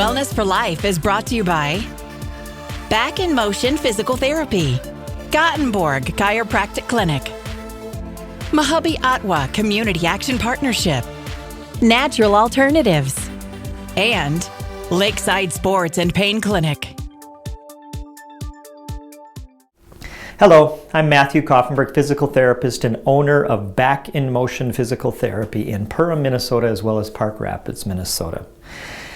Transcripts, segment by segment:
Wellness for Life is brought to you by Back in Motion Physical Therapy, Gothenburg Chiropractic Clinic, Mahabi Atwa Community Action Partnership, Natural Alternatives, and Lakeside Sports and Pain Clinic. Hello, I'm Matthew Kaufenberg, physical therapist and owner of Back in Motion Physical Therapy in Perham, Minnesota, as well as Park Rapids, Minnesota.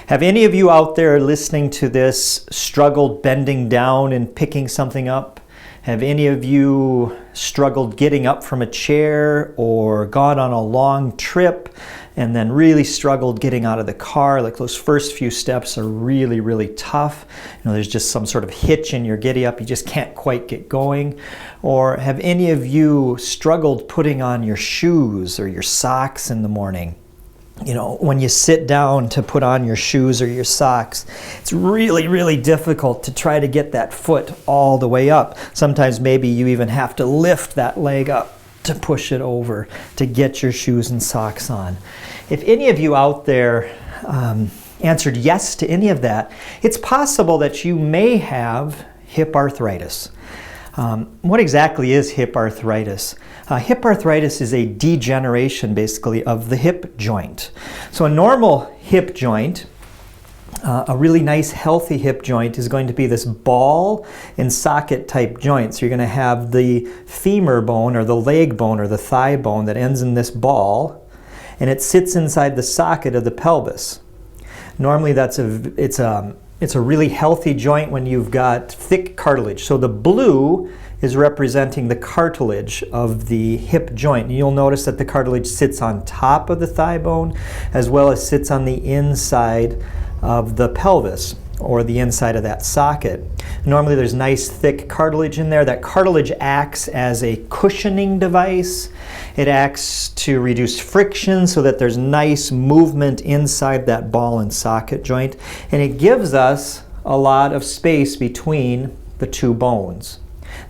Have any of you out there listening to this struggled bending down and picking something up? Have any of you struggled getting up from a chair or gone on a long trip and then really struggled getting out of the car? Like those first few steps are really, really tough. There's just some sort of hitch in your giddy up. You just can't quite get going. Or have any of you struggled putting on your shoes or your socks in the morning? When you sit down to put on your shoes or your socks, it's really, really difficult to try to get that foot all the way up. Sometimes maybe you even have to lift that leg up to push it over to get your shoes and socks on. If any of you out there answered yes to any of that, it's possible that you may have hip arthritis. What exactly is hip arthritis? Hip arthritis is a degeneration, basically, of the hip joint. So a normal hip joint, a really nice healthy hip joint, is going to be this ball and socket type joint. So you're going to have the femur bone or the leg bone or the thigh bone that ends in this ball, and it sits inside the socket of the pelvis. Normally it's a really healthy joint when you've got thick cartilage. So the blue is representing the cartilage of the hip joint. And you'll notice that the cartilage sits on top of the thigh bone as well as sits on the inside of the pelvis or the inside of that socket. Normally there's nice thick cartilage in there. That cartilage acts as a cushioning device. It acts to reduce friction so that there's nice movement inside that ball and socket joint. And it gives us a lot of space between the two bones.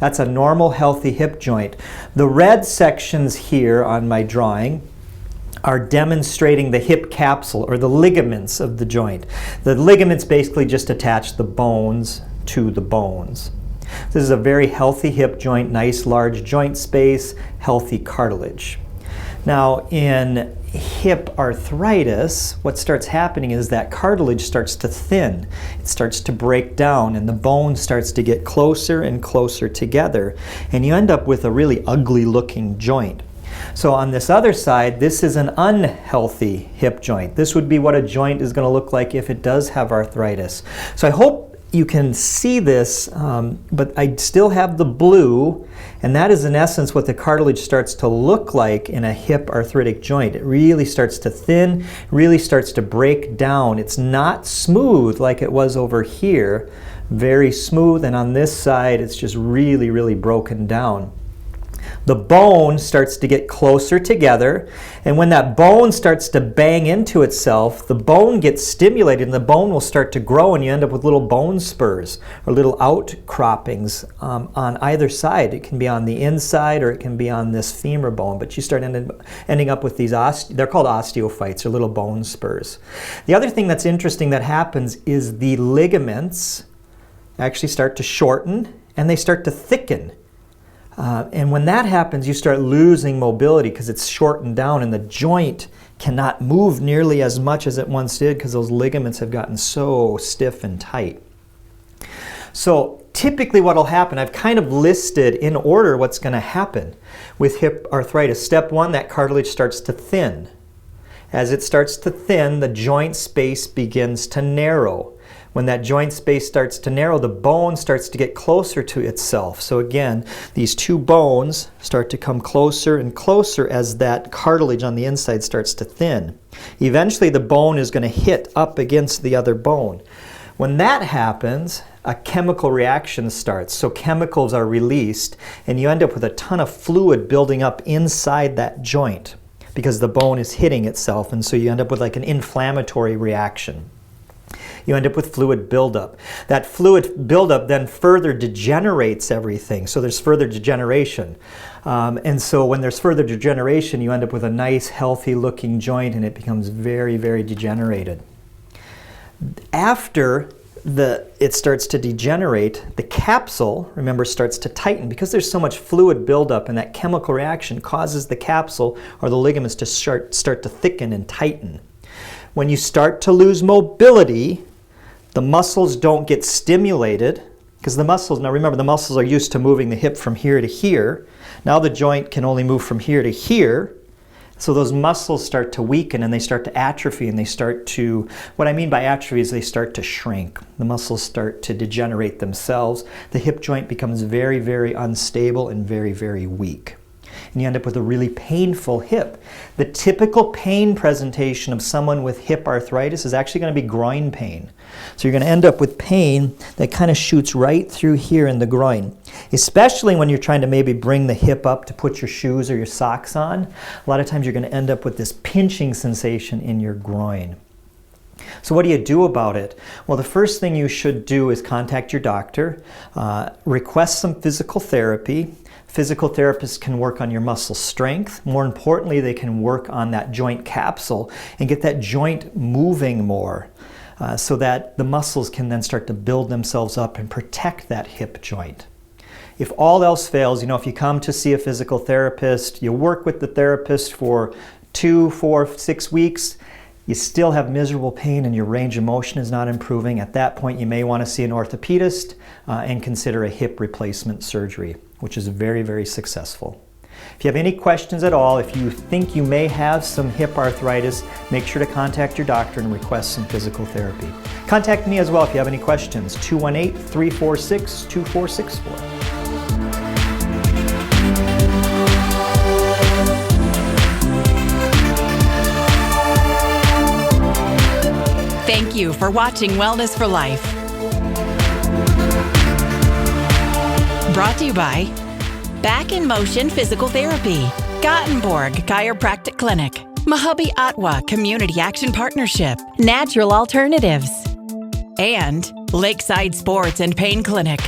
That's a normal healthy hip joint. The red sections here on my drawing are demonstrating the hip capsule or the ligaments of the joint. The ligaments basically just attach the bones to the bones. This is a very healthy hip joint, nice large joint space, healthy cartilage. Now in hip arthritis, what starts happening is that cartilage starts to thin. It starts to break down and the bone starts to get closer and closer together, and you end up with a really ugly looking joint. So on this other side, this is an unhealthy hip joint. This would be what a joint is going to look like if it does have arthritis. So I hope you can see this, but I still have the blue, and that is in essence what the cartilage starts to look like in a hip arthritic joint. It really starts to thin, really starts to break down. It's not smooth like it was over here, very smooth, and on this side it's just really, really broken down. The bone starts to get closer together, and when that bone starts to bang into itself, the bone gets stimulated and the bone will start to grow, and you end up with little bone spurs or little outcroppings on either side. It can be on the inside or it can be on this femur bone, but you start ending up with these, they're called osteophytes or little bone spurs. The other thing that's interesting that happens is the ligaments actually start to shorten and they start to thicken. And when that happens, you start losing mobility because it's shortened down and the joint cannot move nearly as much as it once did because those ligaments have gotten so stiff and tight. So typically what will happen, I've kind of listed in order what's going to happen with hip arthritis. Step one, that cartilage starts to thin. As it starts to thin, the joint space begins to narrow. When that joint space starts to narrow, the bone starts to get closer to itself. So again, these two bones start to come closer and closer as that cartilage on the inside starts to thin. Eventually the bone is going to hit up against the other bone. When that happens, a chemical reaction starts. So chemicals are released and you end up with a ton of fluid building up inside that joint because the bone is hitting itself, and so you end up with like an inflammatory reaction. You end up with fluid buildup. That fluid buildup then further degenerates everything, so there's further degeneration. And so when there's further degeneration, you end up with a nice, healthy looking joint and it becomes very, very degenerated. After it starts to degenerate, the capsule, remember, starts to tighten because there's so much fluid buildup, and that chemical reaction causes the capsule or the ligaments to start to thicken and tighten. When you start to lose mobility, the muscles don't get stimulated because the muscles, now remember, the muscles are used to moving the hip from here to here. Now the joint can only move from here to here. So those muscles start to weaken and they start to atrophy, and they start to, what I mean by atrophy is they start to shrink. The muscles start to degenerate themselves. The hip joint becomes very, very unstable and very, very weak. And you end up with a really painful hip. The typical pain presentation of someone with hip arthritis is actually going to be groin pain. So you're going to end up with pain that kind of shoots right through here in the groin, especially when you're trying to maybe bring the hip up to put your shoes or your socks on. A lot of times you're going to end up with this pinching sensation in your groin. So what do you do about it? Well, the first thing you should do is contact your doctor, request some physical therapy. Physical therapists can work on your muscle strength. More importantly, they can work on that joint capsule and get that joint moving more so that the muscles can then start to build themselves up and protect that hip joint. If all else fails, if you come to see a physical therapist, you work with the therapist for 2, 4, 6 weeks, you still have miserable pain and your range of motion is not improving, at that point you may want to see an orthopedist and consider a hip replacement surgery, which is very, very successful. If you have any questions at all, if you think you may have some hip arthritis, make sure to contact your doctor and request some physical therapy. Contact me as well if you have any questions, 218-346-2464. Thank you for watching Wellness for Life. Brought to you by Back in Motion Physical Therapy, Kaufenberg Chiropractic Clinic, Mahabi Atwa Community Action Partnership, Natural Alternatives, and Lakeside Sports and Pain Clinic.